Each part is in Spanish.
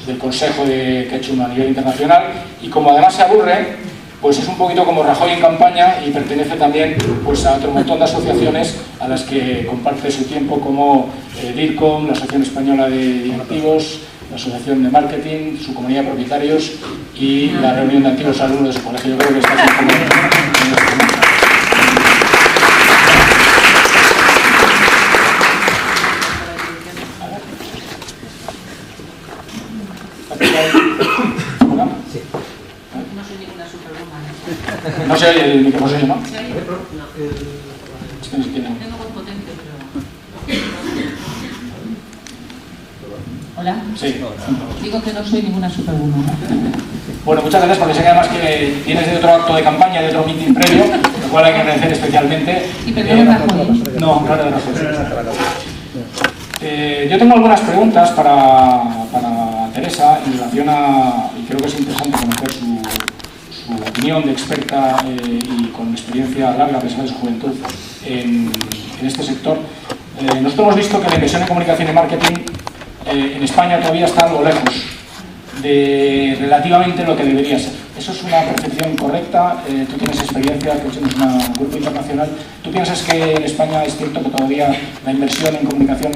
del consejo que ha hecho a nivel internacional, y como además se aburre, pues es un poquito como Rajoy en campaña y pertenece también pues a otro montón de asociaciones a las que comparte su tiempo, como DIRCOM, la Asociación Española de Directivos, la Asociación de Marketing, su comunidad de propietarios y la reunión de antiguos alumnos de su colegio. Yo creo que está siendo No se oye el micrófono, ¿no? ¿Se oye? Es que no se tiene. Tengo voz potente, pero... ¿Hola? Sí. Digo que no soy ninguna superwoman. Bueno, muchas gracias, porque sé que además que vienes de otro acto de campaña, de otro meeting previo, lo cual hay que agradecer especialmente. Y perdón, Rajoy. No, claro, de Rajoy. Yo tengo algunas preguntas para Teresa en relación a, y creo que es interesante conocer su opinión de experta y con experiencia larga, a pesar de su juventud, en este sector. Nosotros hemos visto que la inversión en comunicación y marketing en España todavía está algo lejos de relativamente lo que debería ser. ¿Eso es una percepción correcta? Tú tienes experiencia, que somos un grupo internacional. ¿Tú piensas que en España es cierto que todavía la inversión en comunicación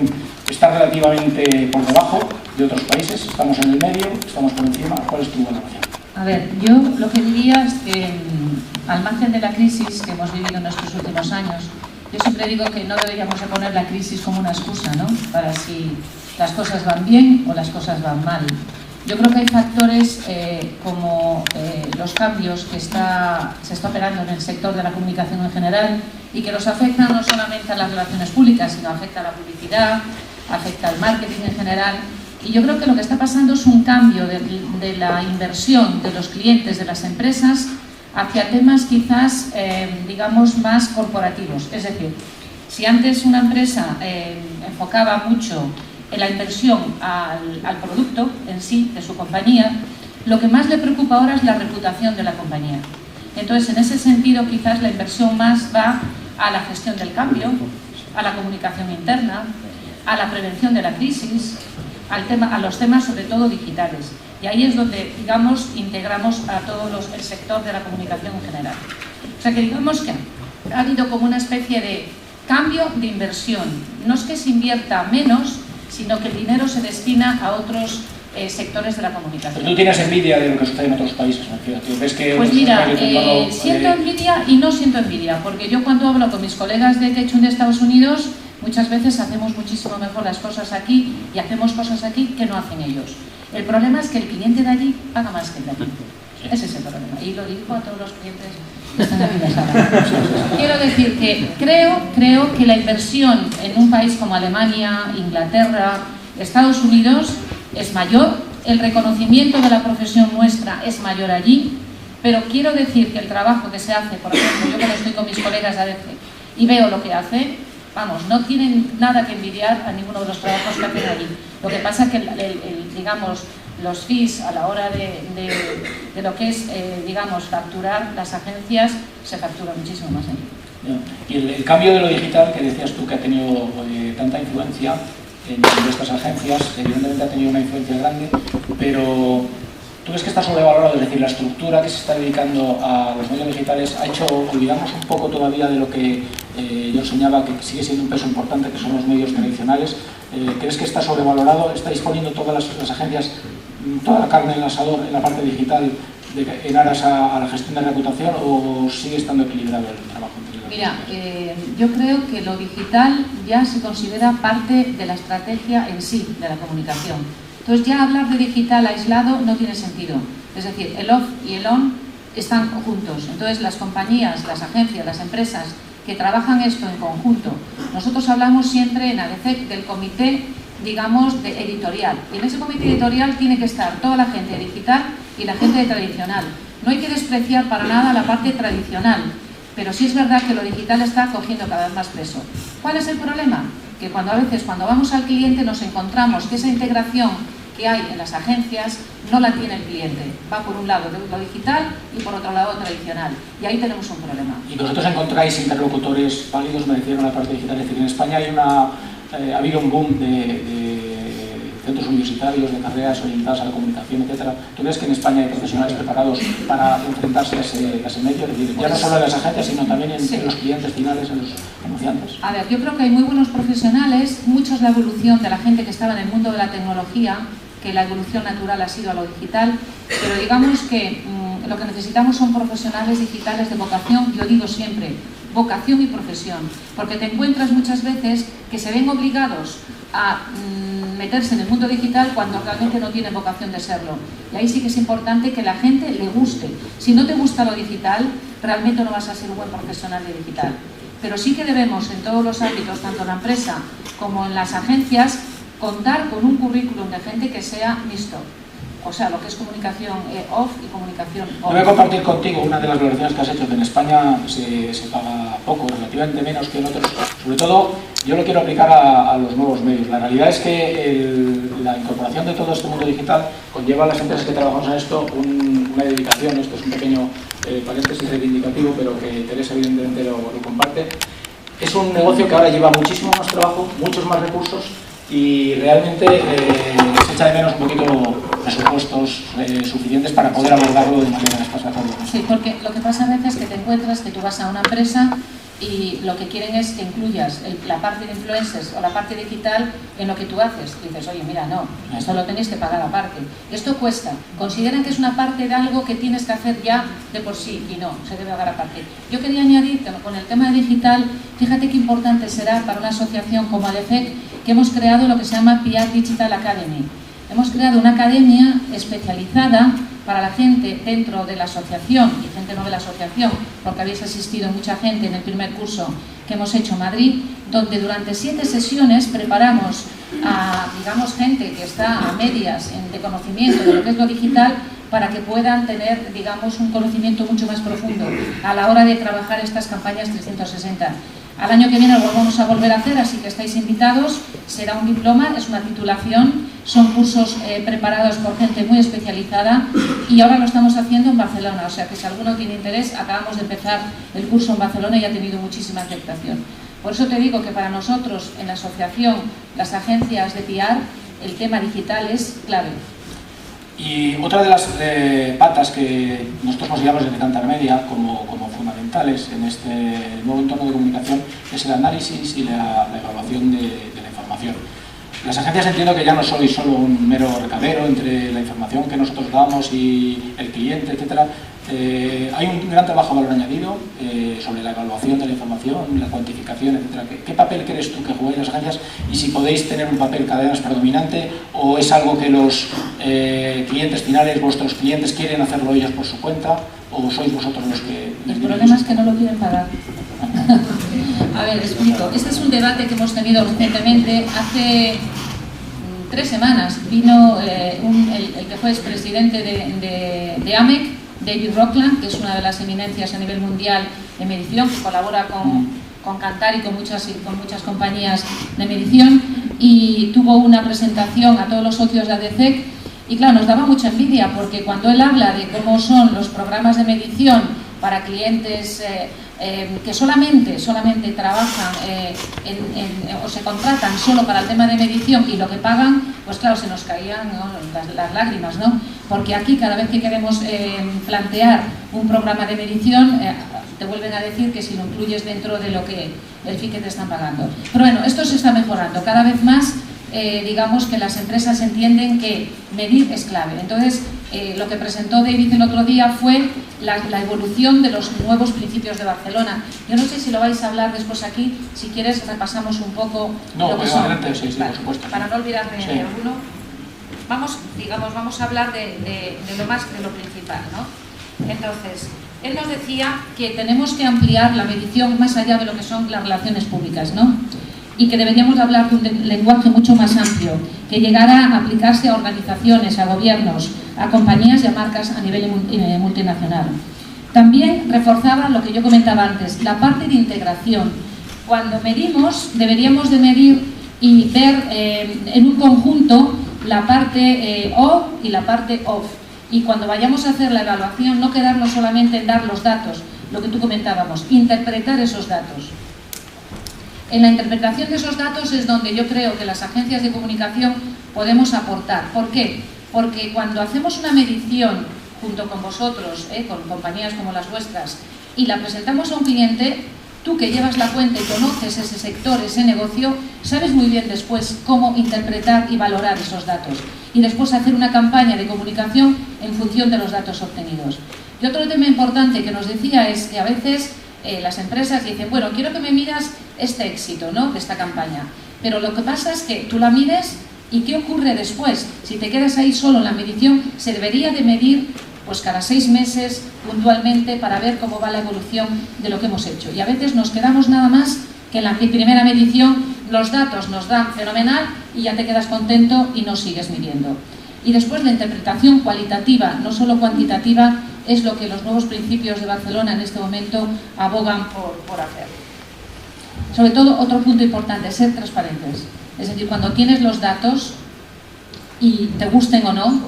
está relativamente por debajo de otros países? ¿Estamos en el medio? ¿Estamos por encima? ¿Cuál es tu valoración? A ver, yo lo que diría es que al margen de la crisis que hemos vivido en estos últimos años, yo siempre digo que no deberíamos de poner la crisis como una excusa, ¿no?, para si las cosas van bien o las cosas van mal. Yo creo que hay factores como los cambios que se está operando en el sector de la comunicación en general y que nos afectan no solamente a las relaciones públicas, sino afecta a la publicidad, afecta al marketing en general. Y yo creo que lo que está pasando es un cambio de la inversión de los clientes, de las empresas, hacia temas quizás, digamos, más corporativos. Es decir, si antes una empresa enfocaba mucho en la inversión al producto en sí, de su compañía, lo que más le preocupa ahora es la reputación de la compañía. Entonces, en ese sentido, quizás la inversión más va a la gestión del cambio, a la comunicación interna, a la prevención de la crisis, a los temas sobre todo digitales. Y ahí es donde, digamos, integramos a todo el sector de la comunicación en general. O sea que digamos que ha habido como una especie de cambio de inversión. No es que se invierta menos, sino que el dinero se destina a otros sectores de la comunicación. Pero tú tienes envidia de lo que sucede en otros países, ¿ves que pues mira, siento envidia y no siento envidia, porque yo cuando hablo con mis colegas de Techum de Estados Unidos, muchas veces hacemos muchísimo mejor las cosas aquí y hacemos cosas aquí que no hacen ellos. El problema es que el cliente de allí paga más que el de aquí. Ese es el problema. Y lo digo a todos los clientes que están aquí en la Quiero decir que creo que la inversión en un país como Alemania, Inglaterra, Estados Unidos es mayor, el reconocimiento de la profesión nuestra es mayor allí, pero quiero decir que el trabajo que se hace, por ejemplo, yo cuando estoy con mis colegas de ADC y veo lo que hacen, vamos, no tienen nada que envidiar a ninguno de los trabajos que hacen allí. Lo que pasa es que, digamos, los fees a la hora de lo que es, digamos, facturar las agencias, se factura muchísimo más allí. Y el cambio de lo digital que decías tú que ha tenido tanta influencia en estas agencias, evidentemente ha tenido una influencia grande, pero ¿tú ves que está sobrevalorado? Es decir, la estructura que se está dedicando a los medios digitales ha hecho olvidarnos un poco todavía de lo que yo enseñaba, que sigue siendo un peso importante, que son los medios tradicionales. ¿Crees que está sobrevalorado? ¿Estáis poniendo todas las agencias, toda la carne en el asador en la parte digital en aras a la gestión de reputación, o sigue estando equilibrado el trabajo? Mira, yo creo que lo digital ya se considera parte de la estrategia en sí de la comunicación. Entonces ya hablar de digital aislado no tiene sentido. Es decir, el off y el on están juntos. Entonces las compañías, las agencias, las empresas que trabajan esto en conjunto, nosotros hablamos siempre en ADC del comité, digamos, de editorial. Y en ese comité editorial tiene que estar toda la gente digital y la gente tradicional. No hay que despreciar para nada la parte tradicional, pero sí es verdad que lo digital está cogiendo cada vez más peso. ¿Cuál es el problema? Que a veces cuando vamos al cliente nos encontramos que esa integración que hay en las agencias no la tiene el cliente. Va por un lado lo digital y por otro lado tradicional. Y ahí tenemos un problema. ¿Y vosotros encontráis interlocutores válidos, me refiero a la parte digital? Es decir, en España ha habido un boom de centros universitarios, de carreras orientadas a la comunicación, etcétera. ¿Tú crees que en España hay profesionales preparados para enfrentarse a ese medio? Es decir, ya no solo en las agencias, sino también en los clientes finales, en los anunciantes. A ver, yo creo que hay muy buenos profesionales, mucho es la evolución de la gente que estaba en el mundo de la tecnología, que la evolución natural ha sido a lo digital, pero digamos que lo que necesitamos son profesionales digitales de vocación, yo digo siempre, vocación y profesión, porque te encuentras muchas veces que se ven obligados a meterse en el mundo digital cuando realmente no tienen vocación de serlo. Y ahí sí que es importante que la gente le guste. Si no te gusta lo digital, realmente no vas a ser un buen profesional de digital. Pero sí que debemos en todos los ámbitos, tanto en la empresa como en las agencias, contar con un currículum de gente que sea mixto. O sea, lo que es comunicación off y comunicación on. Voy a compartir contigo una de las valoraciones que has hecho, que en España se paga poco, relativamente menos que en otros. Sobre todo, yo lo quiero aplicar a los nuevos medios. La realidad es que la incorporación de todo este mundo digital conlleva a las empresas que trabajamos en esto una dedicación. Esto es un pequeño paréntesis reivindicativo, pero que Teresa evidentemente lo comparte. Es un negocio que ahora lleva muchísimo más trabajo, muchos más recursos, y realmente se echa de menos un poquito presupuestos suficientes para poder abordarlo de manera satisfactoria. Sí, porque lo que pasa a veces es que te encuentras que tú vas a una empresa y lo que quieren es que incluyas la parte de influencers o la parte digital en lo que tú haces. Y dices, oye, mira, no, esto lo tenéis que pagar aparte. Esto cuesta. Consideran que es una parte de algo que tienes que hacer ya de por sí, y no, se debe pagar aparte. Yo quería añadir que con el tema de digital, fíjate qué importante será para una asociación como ADEFEC, que hemos creado lo que se llama PR Digital Academy. Hemos creado una academia especializada para la gente dentro de la asociación y gente no de la asociación, porque habéis asistido mucha gente en el primer curso que hemos hecho en Madrid, donde durante 7 sesiones preparamos a, digamos, gente que está a medias de conocimiento de lo que es lo digital, para que puedan tener, digamos, un conocimiento mucho más profundo a la hora de trabajar estas campañas 360. Al año que viene lo vamos a volver a hacer, así que estáis invitados. Será un diploma, es una titulación, son cursos preparados por gente muy especializada, y ahora lo estamos haciendo en Barcelona, o sea que si alguno tiene interés, acabamos de empezar el curso en Barcelona y ha tenido muchísima aceptación. Por eso te digo que para nosotros en la asociación, las agencias de PR, el tema digital es clave. Y otra de las patas que nosotros consideramos desde Kantar Media como fundamentales en este nuevo entorno de comunicación es el análisis y la evaluación de la información. Las agencias entiendo que ya no sois solo un mero recadero entre la información que nosotros damos y el cliente, etcétera. Hay un gran trabajo de valor añadido sobre la evaluación de la información, la cuantificación, etcétera. ¿Qué papel crees tú que jugáis las agencias, y si podéis tener un papel cada vez más predominante, o es algo que los clientes finales, vuestros clientes, quieren hacerlo ellos por su cuenta, o sois vosotros los que... El problema es que no lo quieren pagar. A ver, explico. Este es un debate que hemos tenido recientemente. Hace 3 semanas vino el que fue expresidente de AMEC, David Rockland, que es una de las eminencias a nivel mundial de medición, que colabora con Kantar y con muchas compañías de medición, y tuvo una presentación a todos los socios de ADEFEC, y claro, nos daba mucha envidia, porque cuando él habla de cómo son los programas de medición para clientes que solamente trabajan o se contratan solo para el tema de medición, y lo que pagan, pues claro, se nos caían, ¿no?, las lágrimas, ¿no? Porque aquí cada vez que queremos plantear un programa de medición, te vuelven a decir que si lo incluyes dentro de lo que el fee que te están pagando. Pero bueno, esto se está mejorando cada vez más. Digamos que las empresas entienden que medir es clave. Entonces, lo que presentó David el otro día fue la evolución de los nuevos principios de Barcelona. Yo no sé si lo vais a hablar después aquí. Si quieres, repasamos un poco lo que son. Adelante, sí, por supuesto. Para no olvidarme de alguno. Vamos a hablar de lo principal, ¿no? Entonces, él nos decía que tenemos que ampliar la medición más allá de lo que son las relaciones públicas, ¿no? Y que deberíamos de hablar de un lenguaje mucho más amplio, que llegara a aplicarse a organizaciones, a gobiernos, a compañías y a marcas a nivel multinacional. También reforzaba lo que yo comentaba antes, la parte de integración. Cuando medimos, deberíamos de medir y ver en un conjunto la parte on y la parte off. Y cuando vayamos a hacer la evaluación, no quedarnos solamente en dar los datos, lo que tú comentábamos, interpretar esos datos. En la interpretación de esos datos es donde yo creo que las agencias de comunicación podemos aportar. ¿Por qué? Porque cuando hacemos una medición junto con vosotros, con compañías como las vuestras, y la presentamos a un cliente, tú que llevas la cuenta y conoces ese sector, ese negocio, sabes muy bien después cómo interpretar y valorar esos datos. Y después hacer una campaña de comunicación en función de los datos obtenidos. Y otro tema importante que nos decía es que a veces las empresas dicen, bueno, quiero que me midas este éxito, ¿no?, de esta campaña. Pero lo que pasa es que tú la mides y ¿qué ocurre después? Si te quedas ahí solo en la medición, se debería de medir pues cada 6 meses puntualmente para ver cómo va la evolución de lo que hemos hecho. Y a veces nos quedamos nada más que en la primera medición, los datos nos dan fenomenal y ya te quedas contento y no sigues midiendo. Y después la interpretación cualitativa, no solo cuantitativa, es lo que los nuevos principios de Barcelona en este momento abogan por hacer. Sobre todo, otro punto importante, ser transparentes. Es decir, cuando tienes los datos, y te gusten o no,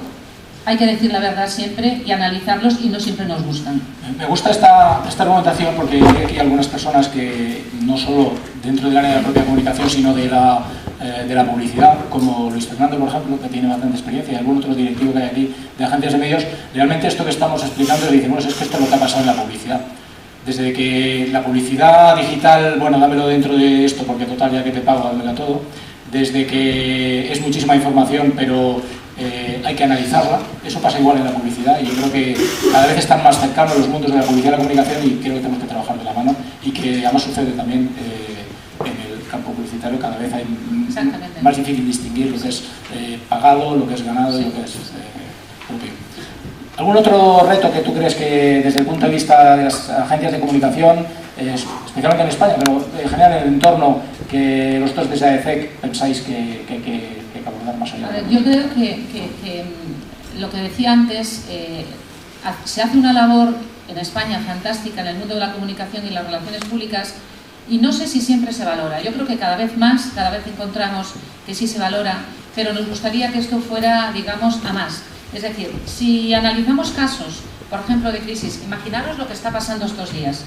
hay que decir la verdad siempre y analizarlos, y no siempre nos gustan. Me gusta esta argumentación porque hay aquí algunas personas que no solo dentro del área de la propia comunicación, sino de la publicidad, como Luis Fernando, por ejemplo, que tiene bastante experiencia, y algún otro directivo que hay aquí de agencias de medios, realmente esto que estamos explicando, le dicen, bueno, es que esto es lo que ha pasado en la publicidad. Desde que la publicidad digital, bueno, dámelo dentro de esto porque total ya que te pago, dámela todo. Desde que es muchísima información, pero hay que analizarla. Eso pasa igual en la publicidad y yo creo que cada vez están más cercanos los mundos de la publicidad y la comunicación y creo que tenemos que trabajar de la mano y que además sucede también en el campo publicitario. Cada vez hay más difícil distinguir lo que es pagado, lo que es ganado y lo que es propio. ¿Algún otro reto que tú crees que desde el punto de vista de las agencias de comunicación, especialmente en España, pero en general en el entorno, que vosotros desde AECEC pensáis que hay que abordar más allá? A ver, yo creo que lo que decía antes, se hace una labor en España fantástica en el mundo de la comunicación y las relaciones públicas y no sé si siempre se valora. Yo creo que cada vez más, cada vez encontramos que sí se valora, pero nos gustaría que esto fuera, digamos, a más. Es decir, si analizamos casos, por ejemplo, de crisis, imaginaros lo que está pasando estos días.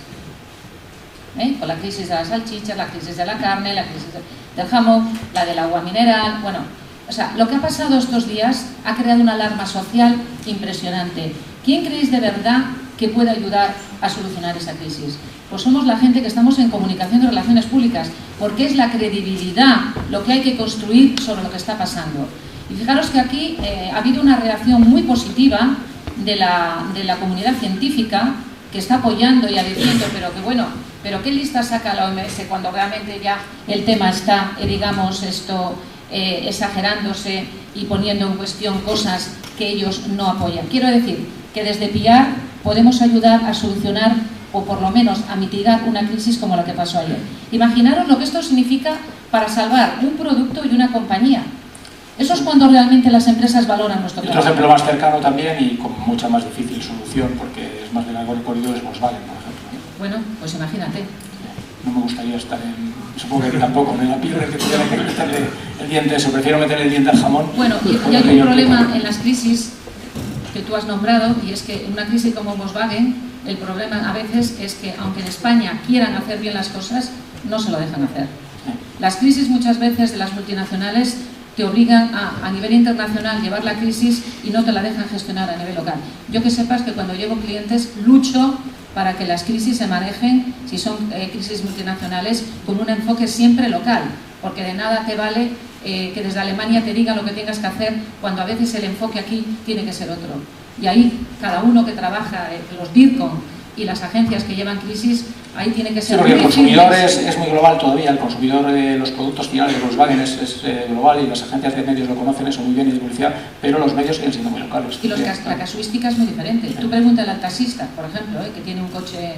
Con la crisis de las salchichas, la crisis de la carne, la crisis del jamón, la del agua mineral, bueno, o sea, lo que ha pasado estos días ha creado una alarma social impresionante. ¿Quién creéis de verdad que puede ayudar a solucionar esa crisis? Pues somos la gente que estamos en comunicación y relaciones públicas, porque es la credibilidad lo que hay que construir sobre lo que está pasando. Y fijaros que aquí ha habido una reacción muy positiva de la comunidad científica que está apoyando y diciendo, pero que bueno, pero qué lista saca la OMS cuando realmente ya el tema está, digamos, exagerándose y poniendo en cuestión cosas que ellos no apoyan. Quiero decir que desde PR podemos ayudar a solucionar o por lo menos a mitigar una crisis como la que pasó ayer. Imaginaros lo que esto significa para salvar un producto y una compañía. Eso es cuando realmente las empresas valoran nuestro trabajo. Otro ejemplo más cercano también y con mucha más difícil solución, porque es más de largo recorrido, es Volkswagen, por ejemplo. Bueno, pues imagínate. No me gustaría estar supongo que tampoco, en la piel que tuviera que meterle el diente eso, prefiero meterle el diente al jamón. Bueno, y hay un problema en las crisis que tú has nombrado, y es que en una crisis como Volkswagen, el problema a veces es que aunque en España quieran hacer bien las cosas, no se lo dejan hacer. Las crisis muchas veces de las multinacionales te obligan a nivel internacional llevar la crisis y no te la dejan gestionar a nivel local. Yo que sepas que cuando llevo clientes lucho para que las crisis se manejen, si son crisis multinacionales, con un enfoque siempre local, porque de nada te vale que desde Alemania te digan lo que tengas que hacer cuando a veces el enfoque aquí tiene que ser otro. Y ahí cada uno que trabaja, los DIRCOM y las agencias que llevan crisis, ahí tiene que ser... Sí, porque el consumidor es muy global todavía, el consumidor de los productos finales de Volkswagen es global y las agencias de medios lo conocen eso muy bien y de publicidad, pero los medios siguen siendo muy locales. Y la casuística es muy diferente. Tú pregúntale al taxista, por ejemplo, que tiene un coche...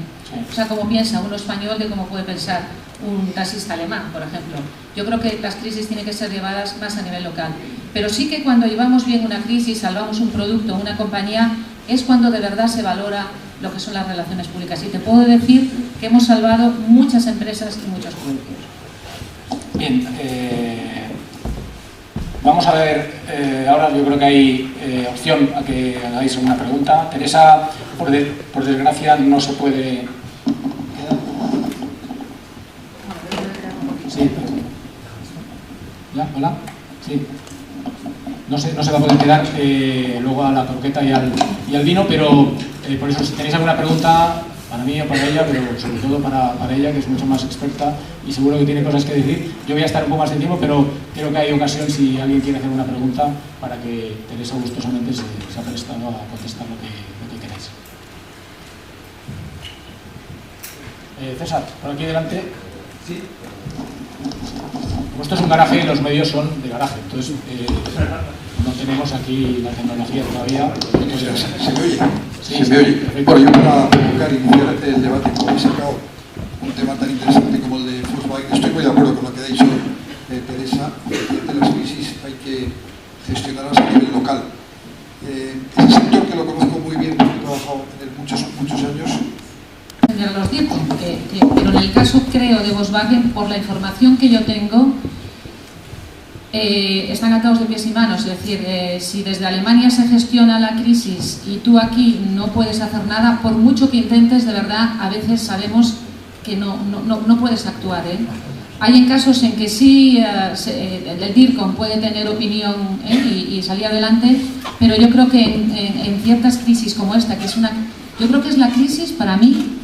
O sea, cómo piensa uno español de cómo puede pensar un taxista alemán, por ejemplo. Yo creo que las crisis tienen que ser llevadas más a nivel local. Pero sí que cuando llevamos bien una crisis, salvamos un producto, una compañía, es cuando de verdad se valora lo que son las relaciones públicas. Y te puedo decir que hemos salvado muchas empresas y muchos productos. Bien, vamos a ver, ahora yo creo que hay opción a que hagáis alguna pregunta. Teresa, por desgracia, no se puede... Sí. ¿Ya? ¿Hola? Sí. no se va a poder quedar luego a la croqueta y al vino, pero por eso si tenéis alguna pregunta para mí o para ella, pero sobre todo para ella, que es mucho más experta y seguro que tiene cosas que decir. Yo voy a estar un poco más de tiempo, pero creo que hay ocasión si alguien quiere hacer una pregunta para que Teresa gustosamente se ha prestado a contestar lo que queráis. César, por aquí delante. Sí. Como esto es un garaje, los medios son de garaje, entonces no tenemos aquí la tecnología todavía. ¿Se me oye? Sí, se me oye. Bueno, yo para provocar iniciar el debate, como habéis sacado un tema tan interesante como el de Volkswagen, estoy muy de acuerdo con lo que ha dicho Teresa. De las crisis hay que gestionarlas a nivel local. Ese sector, que lo conozco muy bien, he trabajado en él muchos años. Los digo, pero en el caso, creo, de Volkswagen, por la información que yo tengo, están atados de pies y manos. Es decir, si desde Alemania se gestiona la crisis y tú aquí no puedes hacer nada, por mucho que intentes, de verdad, a veces sabemos que no puedes actuar. Hay en casos en que sí, el DIRCOM puede tener opinión y salir adelante, pero yo creo que en ciertas crisis como esta, yo creo que es la crisis, para mí,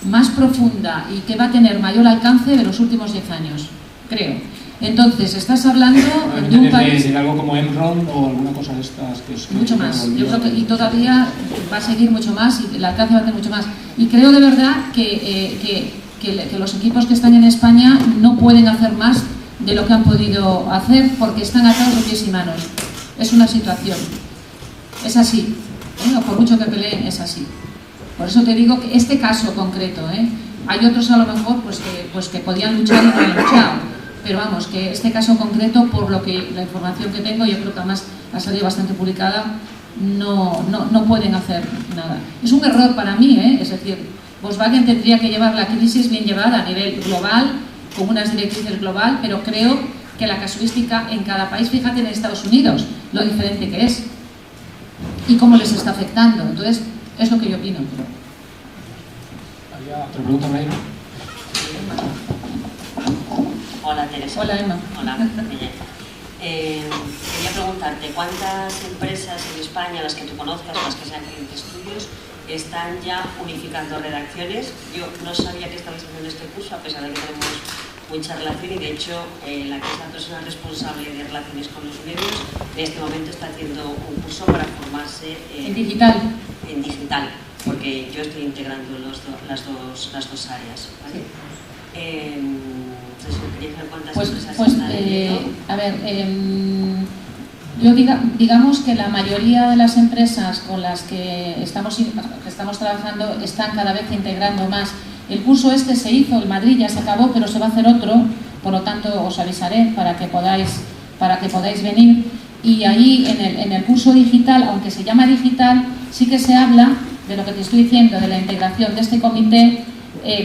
más profunda y que va a tener mayor alcance de los últimos 10 años, creo. Entonces, estás hablando de un país... ¿De algo como Enron o alguna cosa de estas? Mucho más. Yo creo que y todavía va a seguir mucho más y el alcance va a tener mucho más. Y creo de verdad que los equipos que están en España no pueden hacer más de lo que han podido hacer porque están atados de pies y manos. Es una situación. Es así. Por mucho que peleen, es así. Por eso te digo que este caso concreto, hay otros a lo mejor pues que podían luchar y no han luchado, pero vamos, que este caso concreto, por lo que la información que tengo, yo creo que además ha salido bastante publicada, no pueden hacer nada. Es un error para mí, es decir, Volkswagen tendría que llevar la crisis bien llevada a nivel global, con unas directrices global, pero creo que la casuística en cada país, fíjate en Estados Unidos, lo diferente que es y cómo les está afectando. Entonces, es lo que yo opino. ¿Había otra pregunta, Mayra? Hola, Teresa. Hola, Emma. Hola, quería preguntarte, ¿cuántas empresas en España, las que tú conozcas, las que sean clientes tuyos, están ya unificando redacciones? Yo no sabía que estabais haciendo este curso, a pesar de que tenemos mucha relación, y de hecho la que es la persona responsable de relaciones con los medios en este momento está haciendo un curso para formarse en digital, porque yo estoy integrando las dos áreas, ¿vale? Entonces quería saber cuántas empresas están a ver, yo digamos que la mayoría de las empresas con las que estamos trabajando están cada vez integrando más. El curso este se hizo en Madrid, ya se acabó, pero se va a hacer otro, por lo tanto os avisaré para que podáis venir. Y ahí en el curso digital, aunque se llama digital, sí que se habla de lo que te estoy diciendo, de la integración de este comité,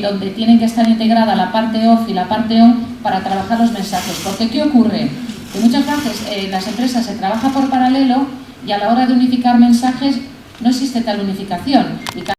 donde tienen que estar integrada la parte off y la parte on para trabajar los mensajes. Porque ¿qué ocurre? Que muchas veces las empresas se trabaja por paralelo y a la hora de unificar mensajes no existe tal unificación.